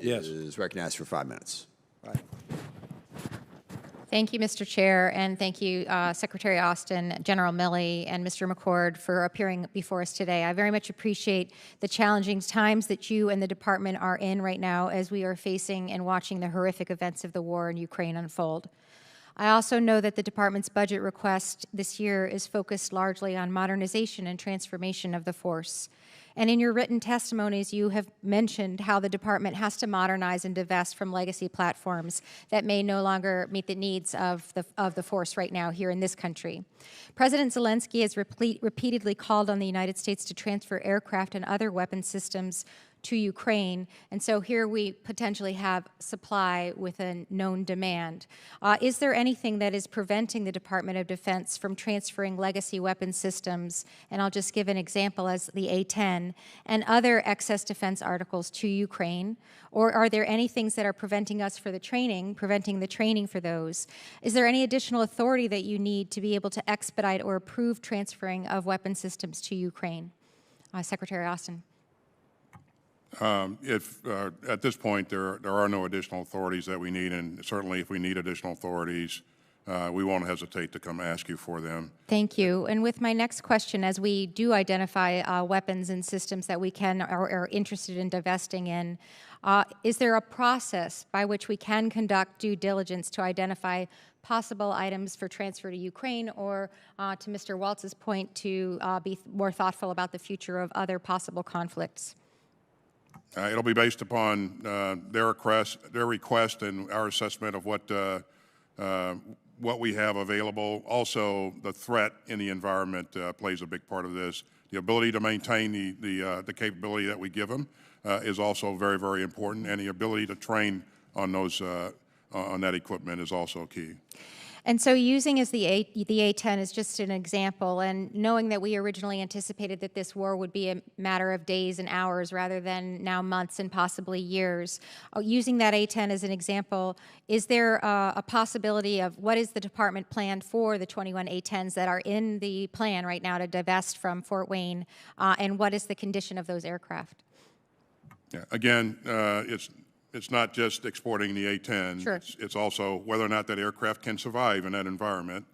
Yes. is recognized for 5 minutes. Right. Thank you, Mr. Chair, and thank you, Secretary Austin, General Milley, and Mr. McCord for appearing before us today. I very much appreciate the challenging times that you and the department are in right now as we are facing and watching the horrific events of the war in Ukraine unfold. I also know that the department's budget request this year is focused largely on modernization and transformation of the force. And in your written testimonies, you have mentioned how the department has to modernize and divest from legacy platforms that may no longer meet the needs of the force right now here in this country. President Zelensky has repeatedly called on the United States to transfer aircraft and other weapon systems to Ukraine, and so here we potentially have supply with a known demand. Is there anything that is preventing the Department of Defense from transferring legacy weapon systems, and I'll just give an example as the A-10, and other excess defense articles to Ukraine? Or are there any things that are preventing us for the training, preventing the training for those? Is there any additional authority that you need to be able to expedite or approve transferring of weapon systems to Ukraine? Secretary Austin. At this point, there are no additional authorities that we need, and certainly if we need additional authorities, we won't hesitate to come ask you for them. Thank you. And with my next question, as we do identify weapons and systems that we can or are interested in divesting in, is there a process by which we can conduct due diligence to identify possible items for transfer to Ukraine, or to Mr. Waltz's point, to be more thoughtful about the future of other possible conflicts? It'll be based upon their request and our assessment of what we have available. Also, the threat in the environment plays a big part of this. The ability to maintain the capability that we give them is also very, very important, and the ability to train on those on that equipment is also key. And so using as the A-10 is just an example, and knowing that we originally anticipated that this war would be a matter of days and hours rather than now months and possibly years, using that A-10 as an example, is there a possibility of what is the department planned for the 21 A-10s that are in the plan right now to divest from Fort Wayne, and what is the condition of those aircraft? Yeah, again, it's not just exporting the A-10. Sure. It's also whether or not that aircraft can survive in that environment,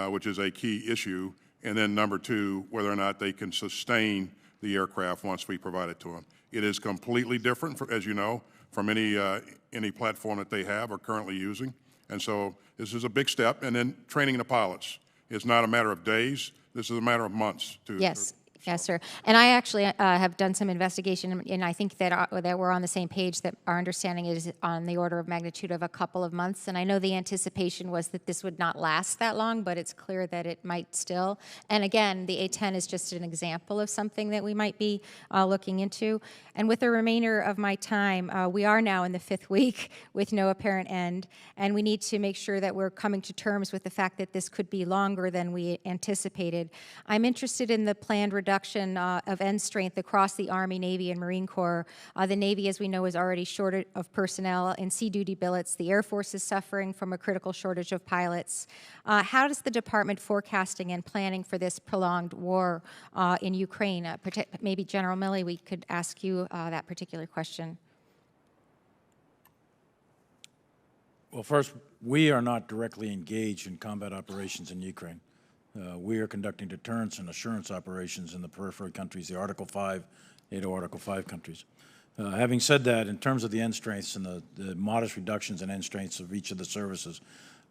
which is a key issue. And then number two, whether or not they can sustain the aircraft once we provide it to them. It is completely different, as you know, from any platform that they have or currently using. And so this is a big step. And then training the pilots. It's not a matter of days. This is a matter of months. Yes. Yes, sir. And I actually have done some investigation, and I think that we're on the same page, that our understanding is on the order of magnitude of a couple of months. And I know the anticipation was that this would not last that long, but it's clear that it might still. And again, the A-10 is just an example of something that we might be looking into. And with the remainder of my time, we are now in the 5th week with no apparent end, and we need to make sure that we're coming to terms with the fact that this could be longer than we anticipated. I'm interested in the planned reduction of end strength across the Army, Navy, and Marine Corps. The Navy, as we know, is already short of personnel in sea duty billets. The Air Force is suffering from a critical shortage of pilots. How does the department forecasting and planning for this prolonged war in Ukraine? Maybe General Milley, we could ask you that particular question. Well, first, we are not directly engaged in combat operations in Ukraine. We are conducting deterrence and assurance operations in the periphery countries, the Article 5, NATO Article 5 countries. Having said that, in terms of the end strengths and the modest reductions in end strengths of each of the services,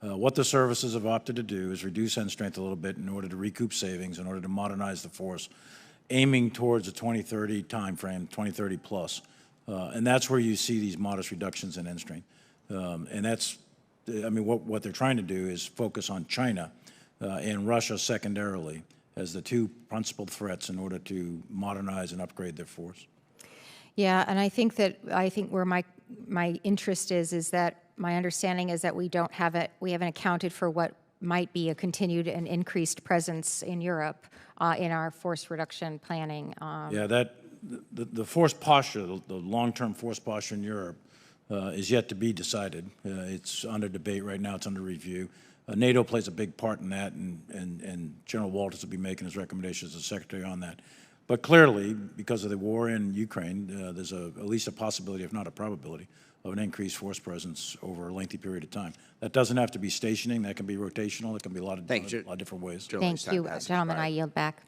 what the services have opted to do is reduce end strength a little bit in order to recoup savings, in order to modernize the force, aiming towards a 2030 timeframe, 2030 plus. And that's where you see these modest reductions in end strength. And that's, I mean, what they're trying to do is focus on China and Russia secondarily as the two principal threats in order to modernize and upgrade their force. Yeah, and I think where my interest is that my understanding is that we haven't accounted for what might be a continued and increased presence in Europe in our force reduction planning. Yeah, the force posture, the long-term force posture in Europe is yet to be decided. It's under debate right now. It's under review. NATO plays a big part in that, and General Walters will be making his recommendations as Secretary on that. But clearly, because of the war in Ukraine, there's at least a possibility, if not a probability, of an increased force presence over a lengthy period of time. That doesn't have to be stationing. That can be rotational. It can be a lot of different ways. Thank you, gentlemen. I yield back.